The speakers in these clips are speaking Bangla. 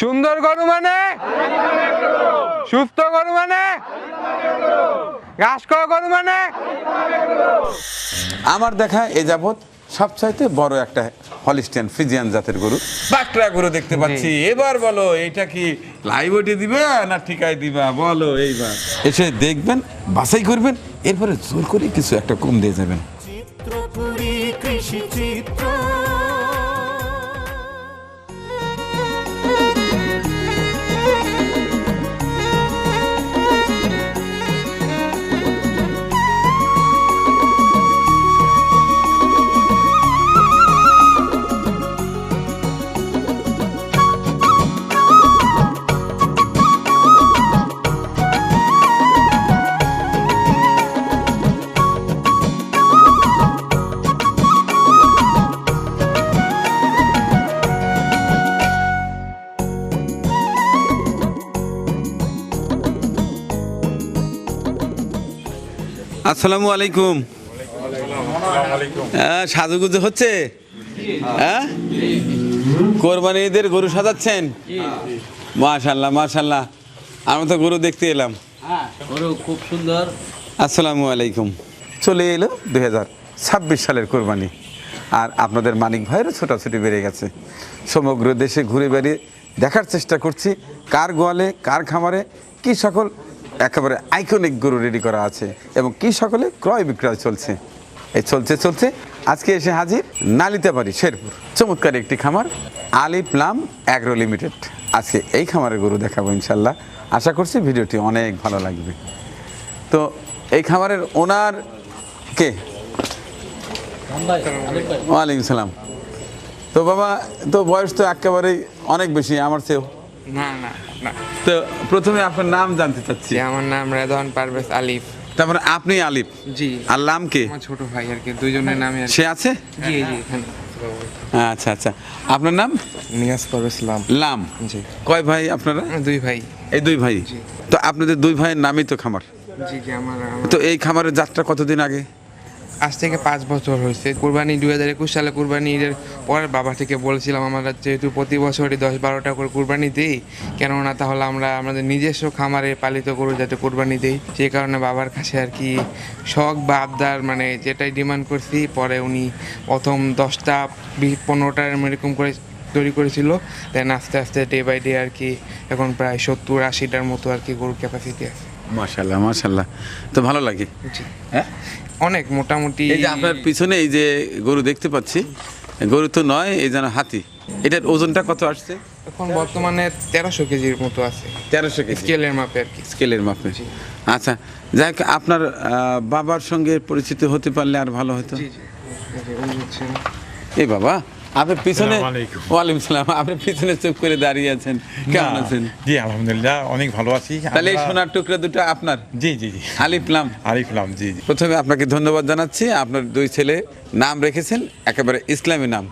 সুন্দর গরু মানে সুস্থ গরু মানে ঘাস খাওয়া গরু মানে আমার দেখা এ যাবৎ সবচাইতে বড় একটা হলিস্টিয়ান ফ্রিজিয়ান জাতের গরু বাকরা গরু দেখতে পাচ্ছি। এবার বলো এটা কি লাইভটি দিবে না ঠিকায় দিবা বলো। এইবার এসে দেখবেন, বাছাই করবেন, এরপরে জোর করে কিছু একটা কম দিয়ে যাবেন। চিত্রপুরী কৃষি চিত্র। আসসালামু আলাইকুম। সাজুগুজু হচ্ছে? হ্যাঁ, কোরবানি ঈদের গরু সাজাচ্ছেন? মাশাল্লাহ মাশাল্লাহ, আমি তো গরু দেখতে এলাম। গরু খুব সুন্দর। আসসালামু আলাইকুম। চলে এলো 2026 সালের কোরবানি, আর আপনাদের মানিক ভাইয়েরও ছোটাছুটি বেড়ে গেছে। সমগ্র দেশে ঘুরে বেড়িয়ে দেখার চেষ্টা করছি কার গোয়ালে কার খামারে কি সকল একেবারে আইকনিক গরু রেডি করা আছে এবং কি সকলে ক্রয় বিক্রয় চলছে। এই চলছে চলছে আজকে এসে হাজির নালিতাবাড়ি শেরপুর চমৎকার একটি খামার আলিফ লাম অ্যাগ্রো লিমিটেড। আজকে এই খামারের গরু দেখাবো ইনশাল্লাহ। আশা করছি ভিডিওটি অনেক ভালো লাগবে। তো এই খামারের ওনার কে? ওয়ালাইকুম সালাম। তো বাবা, তো বয়স তো একেবারেই অনেক বেশি আমার চেয়েও। না না না, তো প্রথমে আপনার নাম জানতে চাচ্ছি। আমার নাম রেদওয়ান পারভেজ আলিফ। তারপরে আপনি আলিফ? জি। আর লাম কে? আমার ছোট ভাই আর কি, দুইজনের নামে আর কি। সে আছে? জি জি, এখানে। আচ্ছা আচ্ছা, আপনার নাম? নিয়াজ পারভেজ লাম। লাম। জি। কয় ভাই আপনারা? দুই ভাই। এই দুই ভাই। জি। তো আপনাদের দুই ভাইয়ের নামই তো খামার। জি জি, আমার তো এই খামারের যাত্রা কতদিন আগে? আজ থেকে 5 বছর হয়েছে। কুরবানি 2021 সালে কুরবানি ঈদের পরে বাবা থেকে বলেছিলাম আমরা যেহেতু প্রতি বছরই 10-12টা করে কুরবানি দিই, কেননা তাহলে আমরা আমাদের নিজস্ব খামারে পালিত গরু যাতে কুরবানি দিই, সেই কারণে বাবার কাছে আর কি শখ বা আবদার মানে যেটাই ডিমান্ড করছি। পরে উনি প্রথম 10টা 15টা এরকম করে তৈরি করেছিল। দেন আস্তে আস্তে ডে বাই ডে আর কি এখন প্রায় 70-80টার মতো আর কি গরুর ক্যাপাসিটি আছে। মাশাল্লাহ মাশাল্লাহ, তো ভালো লাগে। জি। হ্যাঁ, অনেক মোটামুটি। এই যে আপনার পিছনে এই যে গরু দেখতে পাচ্ছি, গরু তো নয়, এই যেন হাতি। এটার ওজনটা কত আসছে? এখন বর্তমানে 1300 কেজির মতো আছে, 1300 কেজি স্কেলের মাপে আর কি। স্কেলের মাপে। আচ্ছা, যাই হোক, আপনার বাবার সঙ্গে পরিচিত হতে পারলে আর ভালো হতো। জি জি, এই যে উনি হচ্ছেন। এই বাবা, আপনি পিছনে। আসসালামু আলাইকুম। ওয়ালাইকুম সালাম। আপনি পিছনে চুপ করে দাঁড়িয়ে আছেন, কেমন আছেন? জি আলহামদুলিল্লাহ, অনেক ভালো আছি। তাহলে এই আমরা- সোনার টুকরা দুটো আপনার? জি জি জি, আলিফ লাম। আরিফ লাম। জি জি। প্রথমে আপনাকে ধন্যবাদ জানাচ্ছি, আপনার দুই ছেলে নাম রেখেছেন একেবারে ইসলামী নাম,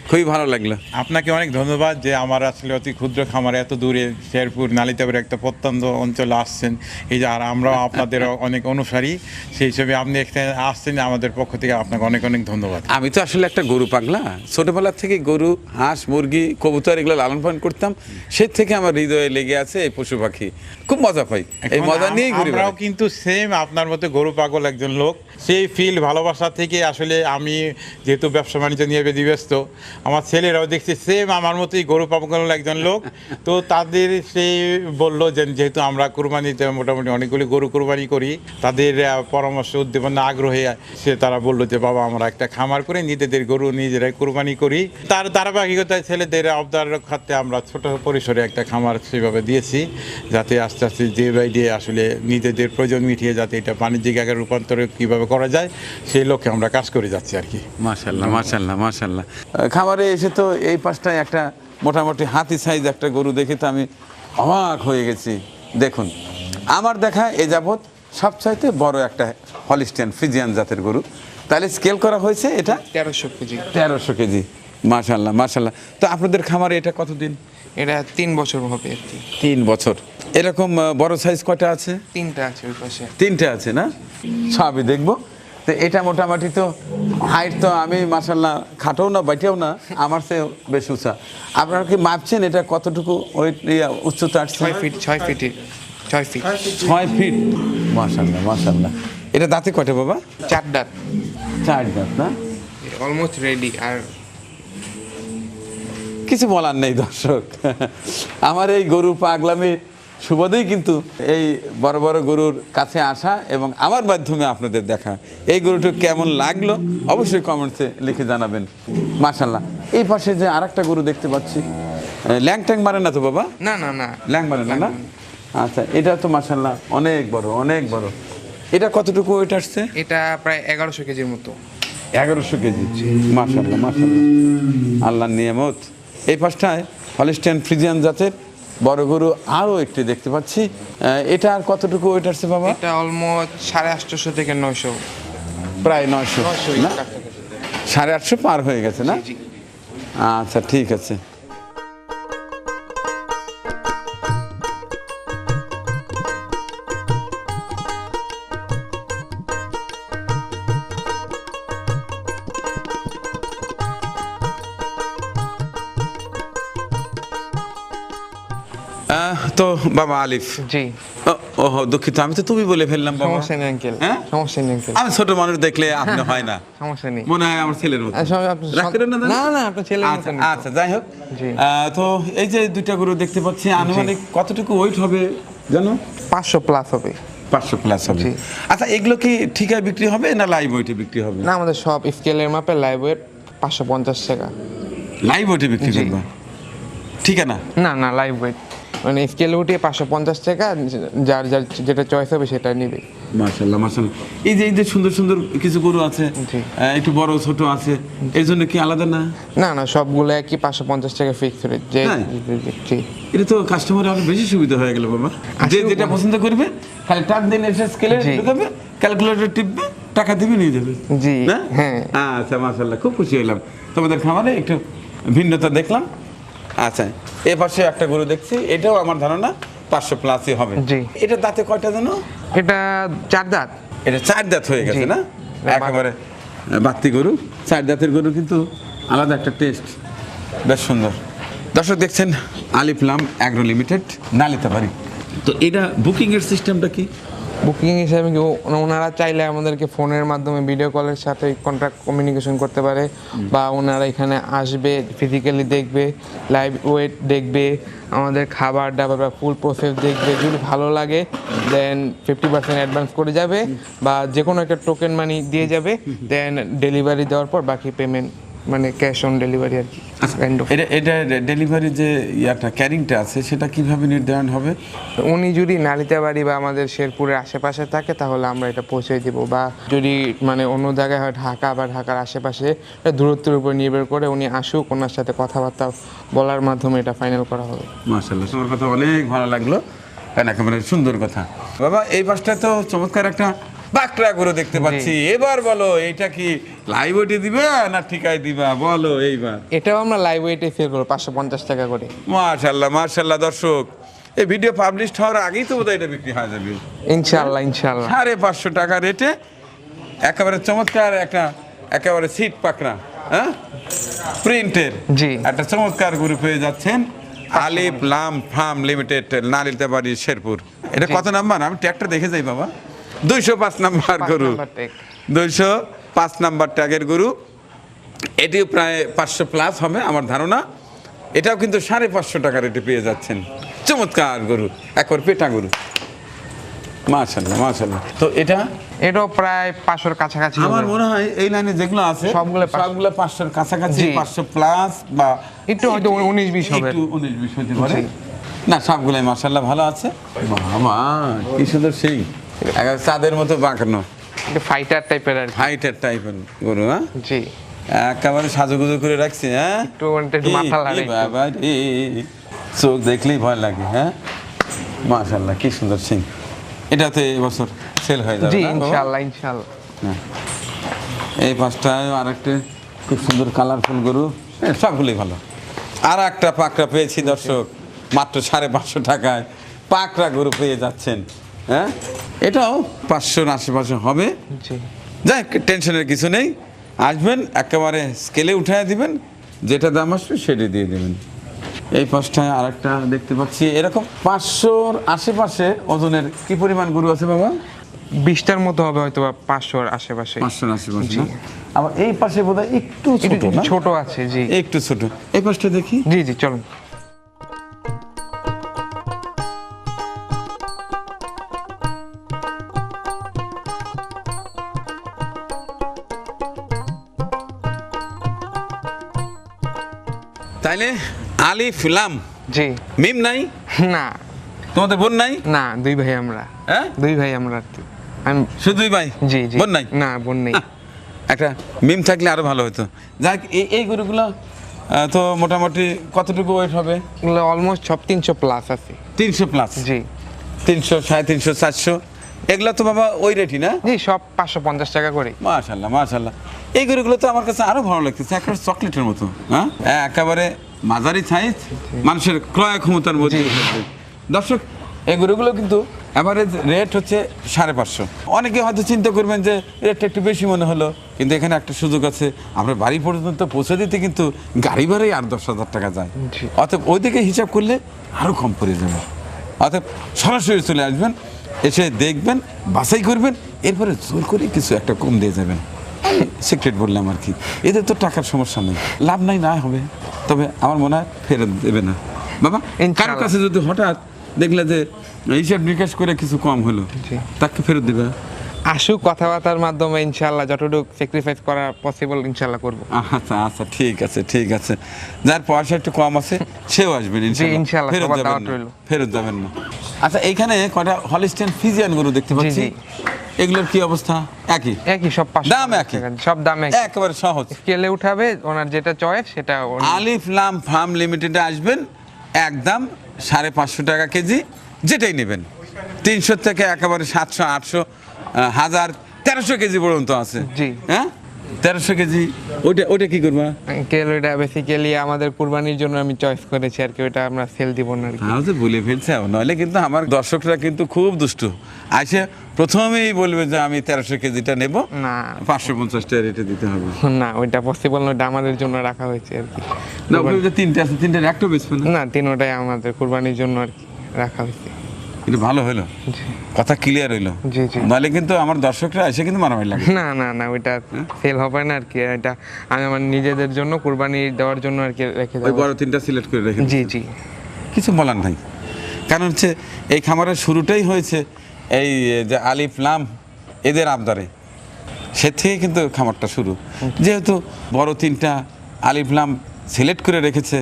খুবই ভালো লাগলো। আপনাকে অনেক ধন্যবাদ যে আমার আসলে অতি ক্ষুদ্র খামারে এত দূরে শেরপুর নালিতাবের একটা প্রত্যন্ত অঞ্চলে আসছেন। এই যে আর আমরাও আপনাদের অনেক অনুসারী, সেই হিসেবে আপনি এখানে আসছেন, আমাদের পক্ষ থেকে আপনাকে অনেক অনেক ধন্যবাদ। আমি তো আসলে একটা গরু পাগলা, ছোটবেলা থেকে গরু, হাঁস, মুরগি, কবুতর এগুলো লালন পালন করতাম। সে থেকে আমার হৃদয়ে লেগে আছে এই পশু পাখি, খুব মজা পাই। এই এখন মজা নিয়েই ঘুরি আমরাও বেড়াই। কিন্তু সেম আপনার মতো গরু পাগল একজন লোক। সেই ফিল ভালোবাসা থেকে আসলে আমি যেহেতু ব্যবসা বাণিজ্য নিয়ে ব্যস্ত, আমার ছেলেরাও দেখছি সেম আমার মতোই গরু পাগল একজন লোক। তো তাদের সেই বললো যে যেহেতু আমরা কুরবানিতে মোটামুটি অনেকগুলি গরু কুরবানি করি, তাদের পরামর্শ উদ্দীপনা আগ্রহে সে তারা বললো যে বাবা আমরা একটা খামার করে নিজেদের গরু নিজেরাই কুরবানি করি। তার ধারাবাহিকতায় ছেলেদের আবদার খাতে আমরা ছোট পরিসরে একটা খামার সেভাবে দিয়েছি, যাতে আস্তে আস্তে ডে বাই ডে আসলে নিজেদের প্রয়োজন মিটিয়ে যাতে এটা বাণিজ্যিক আকারে রূপান্তর কীভাবে করা যায় সেই লক্ষ্যে আমরা কাজ করে যাচ্ছি আর কি। মাশাল্লাহ মাশাল্লাহ মাশাল্লাহ। খামারে এসে তো এই পাশটায় একটা মোটামুটি হাতি সাইজ একটা গরু দেখে তো আমি অবাক হয়ে গেছি। দেখুন, আমার দেখা এ যাবৎ সবচাইতে বড় একটা হলিস্টিয়ান ফ্রিজিয়ান জাতের গরু। তাহলে স্কেল করা হয়েছে এটা 1300 কেজি। 1300 কেজি। মাশাল্লাহ মাশাল্লাহ। তো আপনাদের খামারে এটা কতদিন? এটা 3 বছর হবে আর কি। 3 বছর। এরকম বড় সাইজ কয়টা আছে? 3টা আছে ওই পাশে। 3টে আছে না? সবই দেখবো। তো এটা মোটামুটি তো হাইট তো আমি মাশাল্লাহ খাটোও না বাইটেও না, আমার চেয়ে বেশ উঁচা। আপনারা কি মাপছেন এটা কতটুকু ওই উচ্চতা আসছে? 6 ফিট 6 ফিট 6 ফিট। মাশাল্লাহ মাশাল্লাহ। এটা দাঁতে কয়টা বাবা? 4 দাঁত, 4 দাঁত না? Almost ready. আর কিছু বলার নেই দর্শক, আমার এই গরু পাগলামির সুবাদেই কিন্তু এই বড় বড় গরুর কাছে আসা এবং আমার মাধ্যমে আপনাদের দেখা। এই গরুটা কেমন লাগলো অবশ্যই কমেন্টসে লিখে জানাবেন। মাশাল্লাহ। এই পাশে যে আরেকটা গরু দেখতে পাচ্ছি, ল্যাং ট্যাং মারে না তো বাবা? না না না, ল্যাং মারে না না? আচ্ছা, এটা তো মাশাল্লাহ অনেক বড় অনেক বড়। এটা কতটুকু ওয়েট আসছে? এটা প্রায় 1100 কেজির মতো। 1100 কেজি। মাশাল্লাহ মাশাল্লাহ, আল্লাহর নিয়ামত। এই পাশটায় হলিস্টিয়ান ফ্রিজিয়ান জাতের বড় গরু আরও একটি দেখতে পাচ্ছি। এটা আর কতটুকু ওয়েট আসছে বাবা? এটা অলমোস্ট 850 থেকে 900। প্রায় 900 না? 850 পার হয়ে গেছে না? জি। আচ্ছা ঠিক আছে। তো বাবা আলিফ, জি, ও দুঃখিত, আমি তো তুমি বলে ফেললাম বাবা। সমস্যা নেই আঙ্কেল, হ্যাঁ? সমস্যা নেই আঙ্কেল, আমি ছোট মানুষ দেখলে আপনি হয় না, সমস্যা নেই। মনে হয় আমার ছেলের মতো। রাগ করেন না দাদা? না না, আপনার ছেলের আচ্ছা মতো আচ্ছা, যাই হোক। জি। তো এই যে দুইটা গরু দেখতে পাচ্ছি, আনুমানিক কতটুকু ওয়েট হবে জানো? 500 প্লাস হবে। 500 প্লাস হবে। জি। আচ্ছা, এগুলো কি ঠিকায় বিক্রি হবে না লাইভ ওয়েটে বিক্রি হবে? না, আমাদের সব স্কেলের মাপে লাইভ ওয়েট 550 টাকা। লাইভ ওয়েটে বিক্রি জি। করবে? ঠিক না? না না, লাইভ ওয়েট মানে স্কেল উঠিয়ে 550 টাকা, যার যার যেটা চয়েস হবে সেটা নিবে। মাশাআল্লাহ মাশাআল্লাহ। এই যে সুন্দর সুন্দর কিছু গরু আছে, জি। একটু বড় ছোট আছে, এর জন্য কি আলাদা না? না না, সবগুলো একই 550 টাকা ফিক্স রেট। যে হ্যাঁ। জি। এটা তো কাস্টমার আরো বেশি সুবিধা হয়ে গেল বাবা। যে যেটা পছন্দ করবে খালি টাক দিন এসে স্কেলে জি। ঢুকাবে, ক্যালকুলেটর টিপবে, টাকা দিবে নিয়ে যাবে। জি, না? হ্যাঁ। আচ্ছা মাশাআল্লাহ, খুব খুশি হলাম তোমাদের খামারে একটু ভিন্নতা দেখলাম। আচ্ছা, এ পাশে একটা গরু দেখছি, এটাও আমার ধারণা 500 প্লাসই হবে। জি। এটা দাঁতে কয়টা জানো? এটা 4 দাঁত। এটা 4 দাঁত হয়ে গেছে জি। না? একেবারে বাত্তি গরু। 4 দাঁতের গরু কিন্তু আলাদা একটা টেস্ট, বেশ সুন্দর। দর্শক দেখছেন আলিফ লাম অ্যাগ্রো লিমিটেড, নালিতাবাড়ি। তো এটা বুকিং এর সিস্টেমটা কি? বুকিং হিসাবে কি ওনারা চাইলে আমাদেরকে ফোনের মাধ্যমে ভিডিও কলের সাথে কন্ট্যাক্ট কমিউনিকেশন করতে পারে, বা ওনারা এখানে আসবে, ফিজিক্যালি দেখবে, লাইভ ওয়েট দেখবে, আমাদের খাবার দাবার বা ফুল প্রসেস দেখবে। যদি ভালো লাগে দেন 50% অ্যাডভান্স করে যাবে, বা যে কোনো একটা টোকেন মানি দিয়ে যাবে, দেন ডেলিভারি দেওয়ার পর বাকি পেমেন্ট মানে ক্যাশ অন ডেলিভারি আর কি। Kind of. এটা ডেলিভারি যে ইয়াটা ক্যারিংটা আছে সেটা কিভাবে নির্ধারণ হবে? উনি যদি নালিতাবাড়ি বা আমাদের শেরপুরের আশেপাশে থাকে তাহলে আমরা এটা পৌঁছে দেবো, বা যদি মানে অন্য জায়গায় হয় ঢাকা বা ঢাকার আশেপাশে, এটা দূরত্বের উপর নির্ভর করে উনি আসুক, ওনার সাথে কথাবার্তা বলার মাধ্যমে এটা ফাইনাল করা হবে। মাশাআল্লাহ, তোমার কথা অনেক ভালো লাগলো, কারণ একেবারে সুন্দর কথা। বাবা এই পাশটা তো চমৎকার একটা বাকরা গরু দেখতে পাচ্ছি। এবার বলো, এইটা কি লাইভ ওয়েটে দিবে না ঠিকায় দিবা? বলো এইবার। এটাও আমরা লাইভ ওয়েটে সেল করবো 550 টাকা করে। মাশাআল্লাহ মাশাআল্লাহ। দর্শক, এই ভিডিও পাবলিশ হওয়ার আগেই তো বোধহয় এটা বিক্রি হয়ে যাবে ইনশাআল্লাহ ইনশাআল্লাহ। 550 টাকা রেটে একেবারে চমৎকার একটা একেবারে সিট পাকড়া, হ্যাঁ, প্রিন্টের জি। একটা চমৎকার গরু পেয়ে যাচ্ছেন আলিফ লাম ফার্ম লিমিটেড, নালিতাবাড়ি, শেরপুর। এটা কত নাম্বার? আমি ট্যাগটা দেখে যাই বাবা। 205 নাম্বার গরু, 205 নাম্বার ট্যাগের গরু। এটিও প্রায় 500 প্লাস হবে আমার ধারণা। এটাও কিন্তু 550 টাকা রেটে পেয়ে যাচ্ছেন। চমৎকার গরু, একবার পেটা গরু। মাশাআল্লাহ মাশাআল্লাহ। তো এটাও প্রায় 500-র কাছাকাছি হবে। আমার মনে হয় এই লাইনে যেগুলো আছে সবগুলো 500-র কাছাকাছি, জি। 500 প্লাস বা একটু হয়তো 19-20 হবে। একটু 19-20 হতে পারে। না, সবগুলাই মাশাআল্লাহ ভালো আছে। বাবা কি সুন্দর, সেই একবার চাঁদের মতো বাঁকানো, এটা ফাইটার টাইপের আর কি। হাইটের টাইপের গরু। হ্যাঁ, জি। একেবারে সাজুগুজু করে রাখছি। হ্যাঁ, একটু মাথা লাগে। বাবা রে, চোখ দেখলেই ভয় লাগে। হ্যাঁ, মাশাআল্লাহ কি সুন্দর সিং। এটাতে এবছর সেল হয়ে যাবে জি না বাবা? ইনশাআল্লাহ ইনশাআল্লাহ। হ্যাঁ। এই পাঁচটায় আর একটা খুব সুন্দর কালারফুল গরু, সবগুলোই ভালো। আর একটা পাকড়া পেয়েছি দর্শক, মাত্র 550 টাকায় পাকড়া গরু পেয়ে যাচ্ছেন। হ্যাঁ, এটাও 500-র আশেপাশে হবে। জি। যাই টেনশনের কিছু নেই, আসবেন একেবারে স্কেলে উঠায় দিবেন, যেটা দাম আসবে সেটা দিয়ে দেবেন। এই পাশটায় আরেকটা দেখতে পাচ্ছি, এরকম 500-র আশেপাশে ওজনের কি পরিমাণ গরু আছে বাবা? 20টার মতো হবে হয়তো বা 500-র আশেপাশে। 500-র আশেপাশে জি। না? আবার এই পাশে বোধহয় একটু ছোট একটু না? ছোট আছে, জি। একটু ছোট। এই পাশটা দেখি। জি জি, চলুন। তাইলে আলিফ লাম জি। মিম নাই? না তোমাদের বোন নাই? না, 2 ভাই আমরা। হ্যাঁ, 2 ভাই আমরা আর কি। আমি শুধুই ভাই? জি জি। বোন নাই? না, বোন নেই। একটা মিম থাকলে আরো ভালো হতো। যাক, এই গরুগুলো তো মোটামুটি কতটুকু ওয়েট হবে? এগুলো অলমোস্ট সব 300 প্লাস আছে। 300 প্লাস? জি 300, 350, 400 এগুলো তো বাবা ওই রেটই না? জি, সব 550 টাকা করে। মাশাল্লাহ মাশাল্লাহ। এই গরুগুলো তো আমার কাছে আরো ভালো লাগতেছে, একেবারে চকলেটের মতো। হ্যাঁ, একেবারে মাঝারি সাইজ, মানুষের ক্রয় ক্ষমতার মধ্যে। দর্শক, এই গরুগুলো কিন্তু অ্যাভারেজ রেট হচ্ছে 550। অনেকে হয়তো চিন্তা করবেন যে রেটটা একটু বেশি মনে হলো, কিন্তু এখানে একটা সুযোগ আছে, আমরা বাড়ি পর্যন্ত পৌঁছে দিতে কিন্তু গাড়ি ভাড়াই আর 10,000 টাকা যায়। জি। অতএব ওইদিকে হিসাব করলে আরও কম পড়ে যাবে। অতএব সরাসরি চলে আসবেন, এসে দেখবেন, বাছাই করবেন, এরপরে জোর করে কিছু একটা কম দিয়ে যাবেন। সিক্রেট বললাম আর কি, এদের তো টাকার সমস্যা নেই, লাভ নাই না হবে, তবে আমার মনে হয় ফেরত দেবে না বাবা। ইনশাআল্লাহ। কারো কাছে যদি হঠাৎ দেখলে যে হিসাব নিকাশ করে কিছু কম হলো, জি। তাকে ফেরত দেবে? আসুক, কথাবার্তার মাধ্যমে ইনশাআল্লাহ যতটুকু স্যাক্রিফাইস করা পসিবল ইনশাআল্লাহ করব। আচ্ছা আচ্ছা, ঠিক আছে ঠিক আছে। যার পয়সা একটু কম আছে সেও আসবেন ইনশাআল্লাহ, ফেরত সবার যাবেন দাওয়াত না, রইলো। ফেরত যাবেন না। আচ্ছা, এইখানে কয়টা হলিস্টিয়ান ফ্রিজিয়ান গরু দেখতে পাচ্ছি, জি। এগুলোর কি অবস্থা? একই একই, সব 500 দাম একই? টাকা, সব দাম একই। একেবারে সহজ। স্কেলে উঠাবে, ওনার যেটা চয়েস সেটা আলিফ লাম ফার্ম লিমিটেডে আসবেন, একদম 550 টাকা কেজি, যেটাই নেবেন। 300 থেকে একেবারে 700, 800, 1000, 1300 কেজি পর্যন্ত আছে। জি। হ্যাঁ, 1300 কেজি। ওইটা কি করবা? কেল ওইটা বেসিক্যালি আমাদের কুরবানির জন্য আমি চয়েস করেছি আর কি, ওইটা আমরা সেল দিব না আর কি। আমি তো বলে ফেলছে, নইলে কিন্তু আমার দর্শকরা কিন্তু খুব দুষ্টু, আসে প্রথমেই বলবে যে আমি 1300 কেজিটা নেব, না 550 টাকা রেটে দিতে হবে। না, ওইটা পসিবল না, ওইটা আমাদের জন্য রাখা হয়েছে আর কি। না, ওখানে যে 3টে আছে, 3টার একটা বেচবে না? না, তিনোটাই আমাদের কুরবানির জন্য আর কি রাখা হয়েছে। এটা ভালো হলো, জি কথা ক্লিয়ার হইলো। জি জি। নইলে কিন্তু আমার দর্শকরা এসে কিন্তু মারামারি লাগে। না না না, ওইটা সেল হবে না আর কি, এটা আমি আমার নিজেদের জন্য কুরবানি দেওয়ার জন্য আর কি রেখে ওই দেবো। বড় 3টা সিলেক্ট করে রেখে জি জি। কিছু বলার নাই, কারণ হচ্ছে এই খামারের শুরুটাই হয়েছে এই যে আলিফ লাম এদের আবদারে, সে থেকে কিন্তু খামারটা শুরু। যেহেতু বড় 3টা আলিফ লাম সিলেক্ট করে রেখেছে,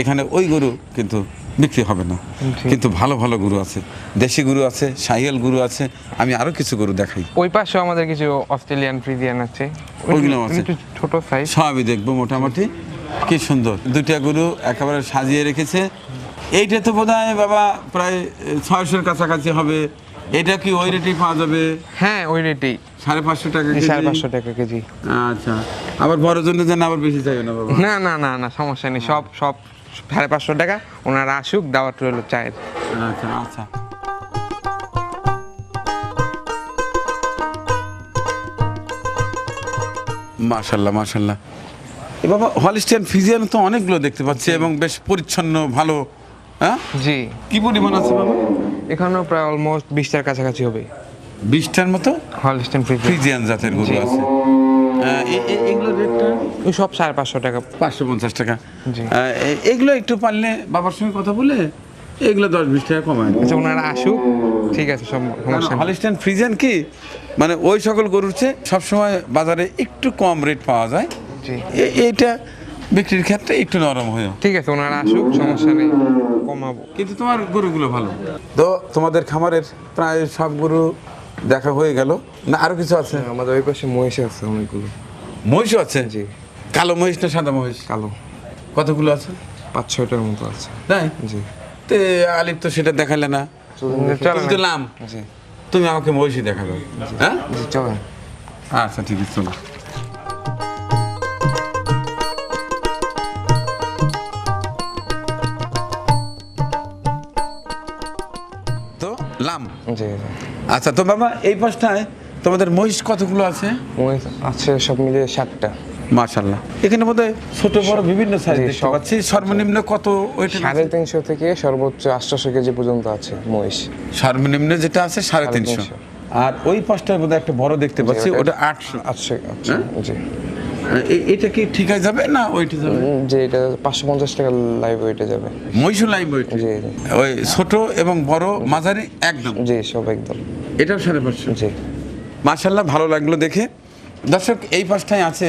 এখানে ওই গরু কিন্তু বিক্রি হবে না, জি। কিন্তু ভালো ভালো গরু আছে, দেশি গরু আছে, শাহিয়াল গরু আছে, আমি আরও কিছু গরু দেখাই। ওই পাশেও আমাদের কিছু অস্ট্রেলিয়ান ফ্রিজিয়ান আছে, ওইগুলো আছে? একটু ছোট সাইজ। সবই দেখবো মোটামুটি। কি সুন্দর 2টা গরু একেবারে সাজিয়ে রেখেছে। এইটা তো বোধ হয় বাবা প্রায় 600-র কাছাকাছি হবে। এটা কি ওই রেটেই পাওয়া যাবে? হ্যাঁ, ওই রেটেই, 550 টাকা কেজি? 550 টাকা কেজি। আচ্ছা, আবার বড় জন্য যেন আবার বেশি চাইবে না বাবা? না না না না, সমস্যা নেই, সব সব 550 টাকা। ওনারা আসুক, দাওয়াত রইল চায়ের। আচ্ছা আচ্ছা। মাশাল্লাহ মাশাল্লাহ। এ বাবা, হলিস্টিয়ান ফ্রিজিয়ান তো অনেকগুলো দেখতে পাচ্ছি এবং বেশ পরিচ্ছন্ন, ভালো। হ্যাঁ, জি, কি পরিমাণ আছে বাবা? এখানেও প্রায় অলমোস্ট 20টার কাছাকাছি হবে 20টার মতো হলস্টেইন ফ্রিজিয়ান। ফ্রিজিয়ান জাতের গরু জি। আছে। এগুলোর রেটটা ওই সব 550 টাকা। 550 টাকা। জি। এগুলো একটু পারলে বাবার সঙ্গে কথা বলে এগুলো 10-20 টাকা কমায়। আচ্ছা, ওনারা আসুক, ঠিক আছে, সব সমস্যা নেই। হলিস্টিয়ান ফ্রিজিয়ান কি মানে ওই সকল গরুর চেয়ে সবসময় বাজারে একটু কম রেট পাওয়া যায়, জি, এইটা বিক্রির ক্ষেত্রে একটু নরম হয়ে। ঠিক আছে, ওনারা আসুক, সমস্যা নেই, কমাবো। কিন্তু তোমার গরুগুলো ভালো। তো তোমাদের খামারের প্রায় সব গরু দেখা হয়ে গেল না? আরো কিছু আছে? আমাদের ওই পাশে মহিষ আছে অনেকগুলো। মহিষও আছে? জি। কালো মহিষ না সাদা মহিষ? কালো কতগুলো আছে? 5-6টার মতো আছে। তাই? জি। তে আলিফ তো সেটা দেখালে না, তুমি তো লাম, জি তুমি আমাকে মহিষই দেখালো। হ্যাঁ, জি, চলেন। আচ্ছা ঠিক আছে, চলো। তো লাম, জি জি। আচ্ছা। তো বাবা, এই পাশটায় তোমাদের মহিষ কতগুলো আছে? মহিষ আছে সব মিলিয়ে 7টা। মাশাআল্লাহ। এখানে বোধহয় ছোট বড় বিভিন্ন সাইজ জি, দেখতে সব। পাচ্ছি। সর্বনিম্ন কত ওয়েট? 350 থেকে সর্বোচ্চ 800 কেজি পর্যন্ত আছে মহিষ। সর্বনিম্ন যেটা আছে 350। 350 আর ওই পাশটার মধ্যে একটা বড় দেখতে পাচ্ছি, ওটা- ওটা 800। আচ্ছা আচ্ছা, জি। এটা কি ঠিক আছে যাবে না ওইটা যাবে? যে এটা 550 টাকা লাইভ ওয়েটে যাবে। মহিষও লাইভ ওয়েট? জি ওই ছোট এবং বড় মাঝারি একদম? জি, সব একদম। এটাও 550? জি। মাশাআল্লাহ, ভালো লাগলো দেখে। দর্শক, এই পাশটায় আছে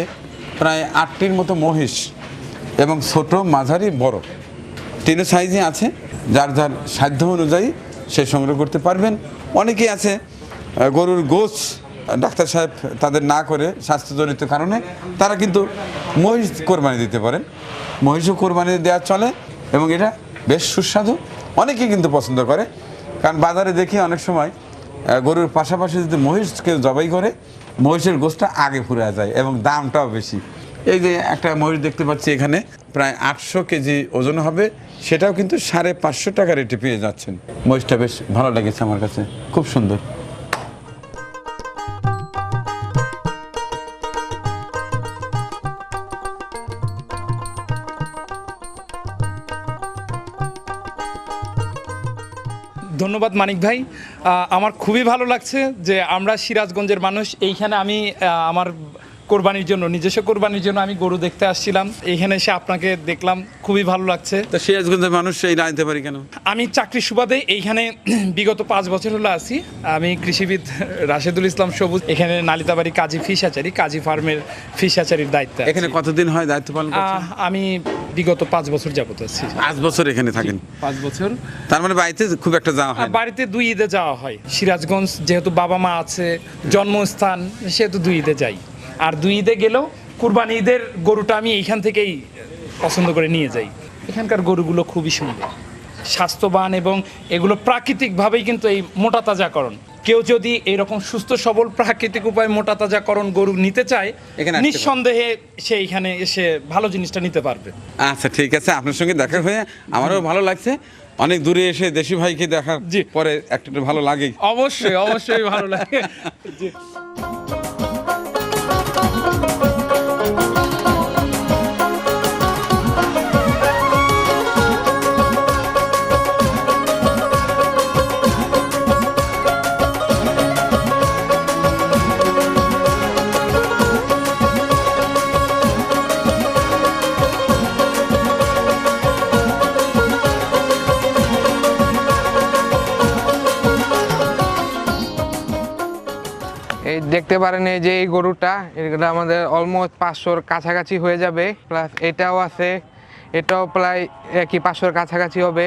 প্রায় 8টির মতো মহিষ, এবং ছোট মাঝারি বড় তিন সাইজে আছে। যার যার সাধ্য অনুযায়ী সে সংগ্রহ করতে পারবেন। অনেকেই আছে গরুর গোশ ডাক্তার সাহেব তাদের না করে স্বাস্থ্যজনিত কারণে তারা কিন্তু মহিষ কোরবানি দিতে পারেন। মহিষও কোরবানি দেওয়া চলে এবং এটা বেশ সুস্বাদু, অনেকেই কিন্তু পছন্দ করে। কারণ বাজারে দেখি অনেক সময় গরুর পাশাপাশি যদি মহিষ কেউ জবাই করে, মহিষের গোশটা আগে ফুরে যায় এবং দামটাও বেশি। এই যে একটা মহিষ দেখতে পাচ্ছি এখানে, প্রায় 800 কেজি ওজন হবে, সেটাও কিন্তু 550 টাকা রেটে পেয়ে যাচ্ছেন। মহিষটা বেশ ভালো লেগেছে আমার কাছে, খুব সুন্দর। ধন্যবাদ মানিক ভাই। আমার খুবই ভালো লাগছে যে আমরা সিরাজগঞ্জের মানুষ। এইখানে আমি আমার কোরবানির জন্য, নিজস্ব কোরবানির জন্য আমি গরু দেখতে আসছিলাম। এইখানে এসে আপনাকে দেখলাম, খুবই ভালো লাগছে। তা সিরাজগঞ্জের মানুষ এই রাঁধতে পারি কেন? আমি চাকরির সুবাদে এইখানে বিগত 5 বছর হলো আছি। আমি কৃষিবিদ রাশেদুল ইসলাম সবুজ, এখানে নালিতাবাড়ি কাজী ফিশ হ্যাচারি, কাজী ফার্মের ফিশ হ্যাচারির দায়িত্বে আছি। এখানে কতদিন হয় দায়িত্ব পালন করছেন? আমি বিগত 5 বছর যাবত আছি। 5 বছর এখানে থাকেন? 5 বছর। তার মানে বাড়িতে খুব একটা যাওয়া হয় না? বাড়িতে 2 ঈদে যাওয়া হয়। সিরাজগঞ্জ যেহেতু বাবা মা আছে, জন্মস্থান, সেহেতু 2 ঈদে যাই। আর 2 ঈদে গেলেও কুরবানি ঈদের গরুটা আমি এইখান থেকেই পছন্দ করে নিয়ে যাই। এখানকার গরুগুলো খুবই সুন্দর, স্বাস্থ্যবান, এবং এগুলো প্রাকৃতিকভাবেই কিন্তু এই মোটা তাজাকরণ। কেউ যদি এরকম সুস্থ সবল প্রাকৃতিক উপায়ে মোটা তাজাকরণ গরু নিতে চায়, এখানে আসতে নিঃসন্দেহে সে এখানে এসে ভালো জিনিসটা নিতে পারবে। আচ্ছা, ঠিক আছে, আপনার সঙ্গে দেখা হয়ে আমারও ভালো লাগছে। অনেক দূরে এসে দেশি ভাইকে দেখার জি। পরে একটা ভালো লাগেই। অবশ্যই অবশ্যই ভালো লাগে। জি। এই দেখতে পারেন, এই যে এই গরুটা, এটা আমাদের অলমোস্ট 500-র কাছাকাছি হয়ে যাবে। প্লাস এটাও আছে, এটাও প্রায় একই 500-র কাছাকাছি হবে।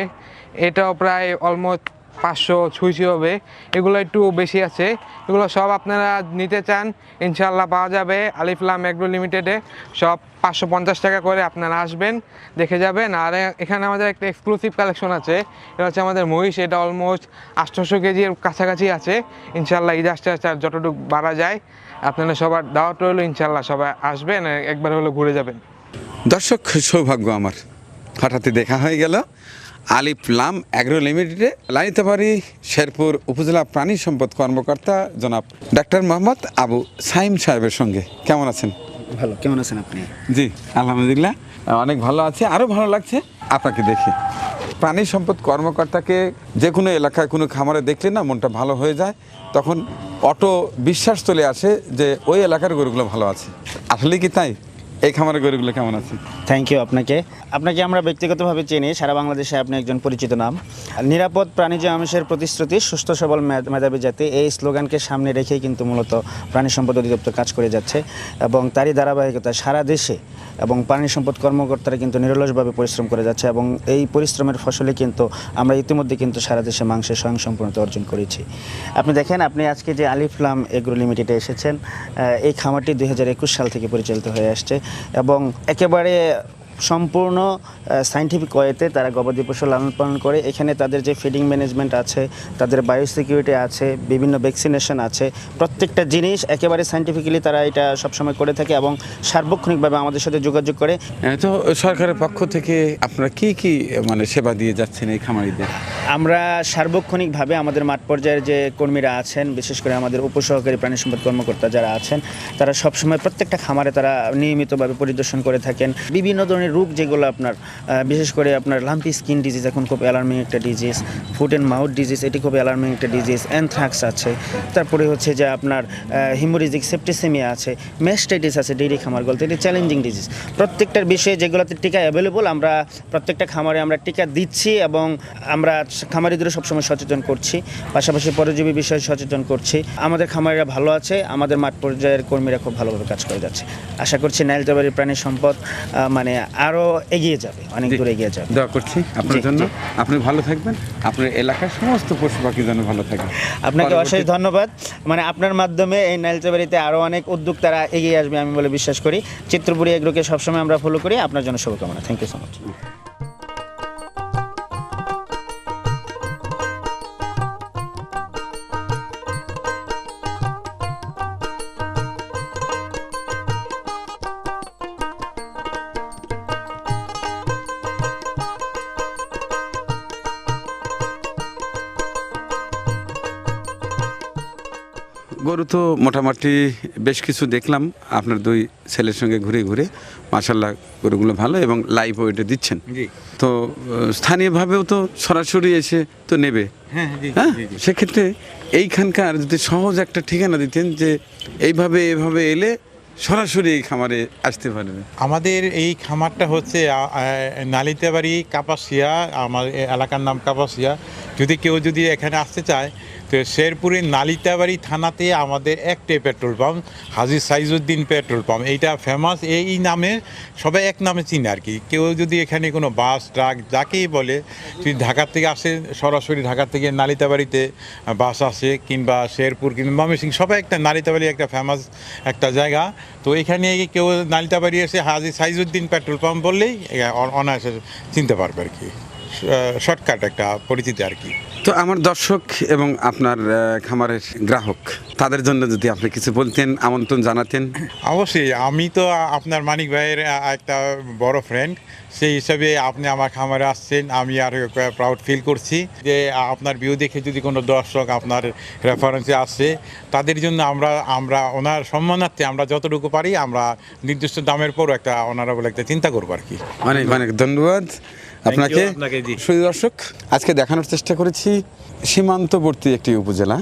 এটাও প্রায় অলমোস্ট 500 ছুঁইছি হবে। এগুলো একটু বেশি আছে। এগুলো সব আপনারা নিতে চান ইনশাল্লাহ পাওয়া যাবে আলিফলাম এগ্রো লিমিটেডে। সব 550 টাকা করে আপনারা আসবেন, দেখে যাবেন। আর এখানে আমাদের একটা এক্সক্লুসিভ কালেকশন আছে, এটা হচ্ছে আমাদের মহিষ। এটা অলমোস্ট 800 কেজির কাছাকাছি আছে। ইনশাল্লাহ ঈদ আসতে আসতে যতটুকু বাড়া যায়, আপনারা সবার দাওয়াত রইল। ইনশাল্লাহ সবাই আসবেন, একবার হলো ঘুরে যাবেন। দর্শক, সৌভাগ্য আমার, হঠাৎই দেখা হয়ে গেল আলিফলাম এগ্রো লিমিটেডে লালিতাবাড়ি শেরপুর উপজেলা প্রাণী সম্পদ কর্মকর্তা জনাব ডাক্তার মোহাম্মদ আবু সাইম সাহেবের সঙ্গে। কেমন আছেন? ভালো, কেমন আছেন আপনি? জি, আলহামদুলিল্লাহ অনেক ভালো আছে। আরও ভালো লাগছে আপনাকে দেখে। প্রাণী সম্পদ কর্মকর্তাকে যে কোনো এলাকায় কোনো খামারে দেখলে না মনটা ভালো হয়ে যায়, তখন অটো বিশ্বাস চলে আসে যে ওই এলাকার গরুগুলো ভালো আছে। আসলে কি তাই? এই খামারের গরুগুলো কেমন আছে? থ্যাংক ইউ আপনাকে। আপনাকে আমরা ব্যক্তিগতভাবে চিনি, সারা বাংলাদেশে আপনি একজন পরিচিত নাম। নিরাপদ প্রাণীজ আমিষের প্রতিশ্রুতি, সুস্থ সবল মেধাবী জাতি, এই স্লোগানকে সামনে রেখেই কিন্তু মূলত প্রাণী সম্পদ অধিদপ্তর কাজ করে যাচ্ছে, এবং তারই ধারাবাহিকতা সারা দেশে এবং প্রাণী সম্পদ কর্মকর্তারা কিন্তু নিরলসভাবে পরিশ্রম করে যাচ্ছে, এবং এই পরিশ্রমের ফসলে কিন্তু আমরা ইতিমধ্যে কিন্তু সারা দেশে মাংসের স্বয়ংসম্পূর্ণতা অর্জন করেছি। আপনি দেখেন, আপনি আজকে যে আলিফলাম এগ্রো লিমিটেডে এসেছেন, এই খামারটি 2021 সাল থেকে পরিচালিত হয়ে আসছে, এবং একেবারে সম্পূর্ণ সায়েন্টিফিক ওয়েতে তারা গবাদি পশু লালন পালন করে। এখানে তাদের যে ফিডিং ম্যানেজমেন্ট আছে, তাদের বায়োসিকিউরিটি আছে, বিভিন্ন ভ্যাকসিনেশন আছে, প্রত্যেকটা জিনিস একেবারে সায়েন্টিফিক্যালি তারা এটা সবসময় করে থাকে, এবং সার্বক্ষণিকভাবে আমাদের সাথে যোগাযোগ করে। তো সরকারের পক্ষ থেকে আপনারা কি কি মানে সেবা দিয়ে যাচ্ছেন এই খামারিদের? আমরা সার্বক্ষণিকভাবে আমাদের মাঠ পর্যায়ের যে কর্মীরা আছেন, বিশেষ করে আমাদের উপসহকারী প্রাণী সম্পদ কর্মকর্তা যারা আছেন, তারা সবসময় প্রত্যেকটা খামারে তারা নিয়মিতভাবে পরিদর্শন করে থাকেন। বিভিন্ন ধরনের রোগ যেগুলো আপনার বিশেষ করে আপনার লাম্পি স্কিন ডিজিজ এখন খুব অ্যালার্মিং একটা disease, foot and mouth disease এটি খুব অ্যালার্মিং একটা ডিজিজ, অ্যানথ্রাক্স আছে, তারপরে হচ্ছে যে আপনার হিমোরেজিক সেপ্টিসেমিয়া আছে, মেস্টাইটিস আছে ডেইরি খামারগুলোতে, এটি চ্যালেঞ্জিং ডিজিজ। প্রত্যেকটার বিষয়ে যেগুলোতে টিকা অ্যাভেলেবল আমরা প্রত্যেকটা খামারে আমরা টিকা দিচ্ছি এবং আমরা খামারিদের সবসময় সচেতন করছি, পাশাপাশি পরজীবী বিষয়ে সচেতন করছি। আমাদের খামারিরা ভালো আছে, আমাদের মাঠ পর্যায়ের কর্মীরা খুব ভালোভাবে কাজ করে যাচ্ছে। আশা করছি নাইলতাবাড়ি প্রাণী সম্পদ মানে আরও এগিয়ে যাবে, অনেক দূর এগিয়ে যাবে। দোয়া করছি আপনার জি, জন্য, জি। আপনি ভালো থাকবেন, আপনার এলাকার সমস্ত পশু পাখি যেন ভালো থাকে। আপনাকে অশেষ ধন্যবাদ। মানে আপনার মাধ্যমে এই নাইলতাবাড়িতে আরও অনেক উদ্যোক্তারা এগিয়ে আসবে আমি বলে বিশ্বাস করি। চিত্রপুরী এগ্রোকে সবসময় আমরা ফলো করি। আপনার জন্য শুভকামনা। Thank you so much. গরু তো মোটামুটি বেশ কিছু দেখলাম আপনার দুই ছেলের সঙ্গে ঘুরে ঘুরে, মাশাল্লাহ গরুগুলো ভালো এবং লাইভ ওয়েটে দিচ্ছেন। জি। তো স্থানীয়ভাবেও তো সরাসরি এসে তো নেবে, হ্যাঁ, জি, হ্যাঁ, জি, জি। সেক্ষেত্রে এইখানকার যদি সহজ একটা ঠিকানা দিতেন যে এইভাবে এভাবে এলে সরাসরি এই খামারে আসতে পারবে। আমাদের এই খামারটা হচ্ছে নালিতাবাড়ি কাপাসিয়া, আমার এলাকার নাম কাপাসিয়া। যদি কেউ এখানে আসতে চায় তো শেরপুরের নালিতাবাড়ি থানাতে আমাদের একটাই পেট্রোল পাম্প, হাজী সাইজুদ্দিন পেট্রোল পাম্প, এইটা ফেমাস। এই নামে সবাই এক নামে চিনে আর কি। কেউ যদি এখানে কোনো বাস ট্রাক যাকেই বলে, যদি ঢাকার থেকে আসে সরাসরি ঢাকার থেকে নালিতাবাড়িতে বাস আসে, কিংবা শেরপুর কিংবা ময়মনসিংহ, সবাই একটা নালিতাবাড়ি একটা ফেমাস একটা জায়গা। তো এখানে কেউ নালিতাবাড়ি এসে হাজী সাইজুদ্দিন পেট্রোল পাম্প বললেই অনায়াসে চিনতে পারবে আর কি। শর্টকাট একটা পরিচিতি আর কি। তো আমার দর্শক এবং আপনার খামারের গ্রাহক তাদের জন্য যদি আপনি কিছু বলতেন, আমন্ত্রণ জানাতেন। অবশ্যই, আমি তো আপনার মানিক ভাইয়ের একটা বড় ফ্রেন্ড, সেই হিসাবে আপনি আমার খামারে আসছেন, আমি আর প্রাউড ফিল করছি যে আপনার ভিউ দেখে যদি কোনো দর্শক আপনার রেফারেন্সে আসে, তাদের জন্য আমরা ওনার সম্মানার্থে আমরা যতটুকু পারি আমরা নির্দিষ্ট দামের পরও একটা অনারেবল একটা চিন্তা করবো আর কি। অনেক অনেক ধন্যবাদ আপনাকে। জি। সুধী দর্শক, আজকে দেখানোর চেষ্টা করেছি সীমান্তবর্তী একটি উপজেলা,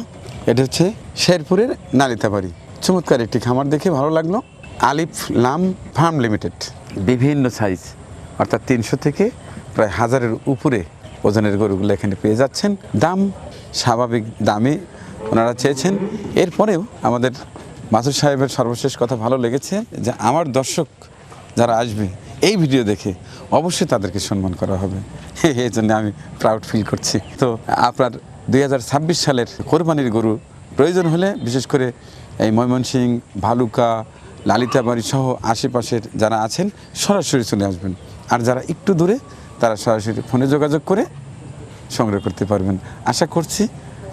এটা হচ্ছে শেরপুরের নালিতাবাড়ি। চমৎকার একটি খামার দেখে ভালো লাগলো। আলিফ লাম ফার্ম লিমিটেড, বিভিন্ন সাইজ অর্থাৎ 300 থেকে প্রায় 1000-এর উপরে ওজনের গরুগুলো এখানে পেয়ে যাচ্ছেন। দাম স্বাভাবিক দামে ওনারা চেয়েছেন। এরপরেও আমাদের মাসুদ সাহেবের সর্বশেষ কথা ভালো লেগেছে যে আমার দর্শক যারা আসবে এই ভিডিও দেখে অবশ্যই তাদেরকে সম্মান করা হবে, এই জন্য আমি প্রাউড ফিল করছি। তো আপনার 2026 সালের কোরবানির গরু প্রয়োজন হলে বিশেষ করে এই ময়মনসিংহ, ভালুকা, লালিতাবাড়ি সহ আশেপাশের যারা আছেন সরাসরি চলে আসবেন। আর যারা একটু দূরে তারা সরাসরি ফোনে যোগাযোগ করে সংগ্রহ করতে পারবেন। আশা করছি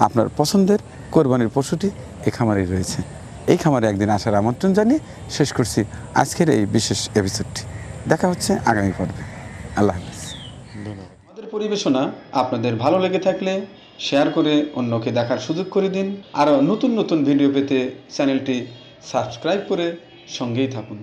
আপনার পছন্দের কোরবানির পশুটি এই খামারেই রয়েছে। এই খামারে একদিন আসার আমন্ত্রণ জানিয়ে শেষ করছি আজকের এই বিশেষ এপিসোডটি। দেখা হচ্ছে আগামী পর্বে। আল্লাহ হাফেজ। আমাদের পরিবেশনা আপনাদের ভালো লেগে থাকলে শেয়ার করে অন্যকে দেখার সুযোগ করে দিন। আরও নতুন নতুন ভিডিও পেতে চ্যানেলটি সাবস্ক্রাইব করে সঙ্গেই থাকুন।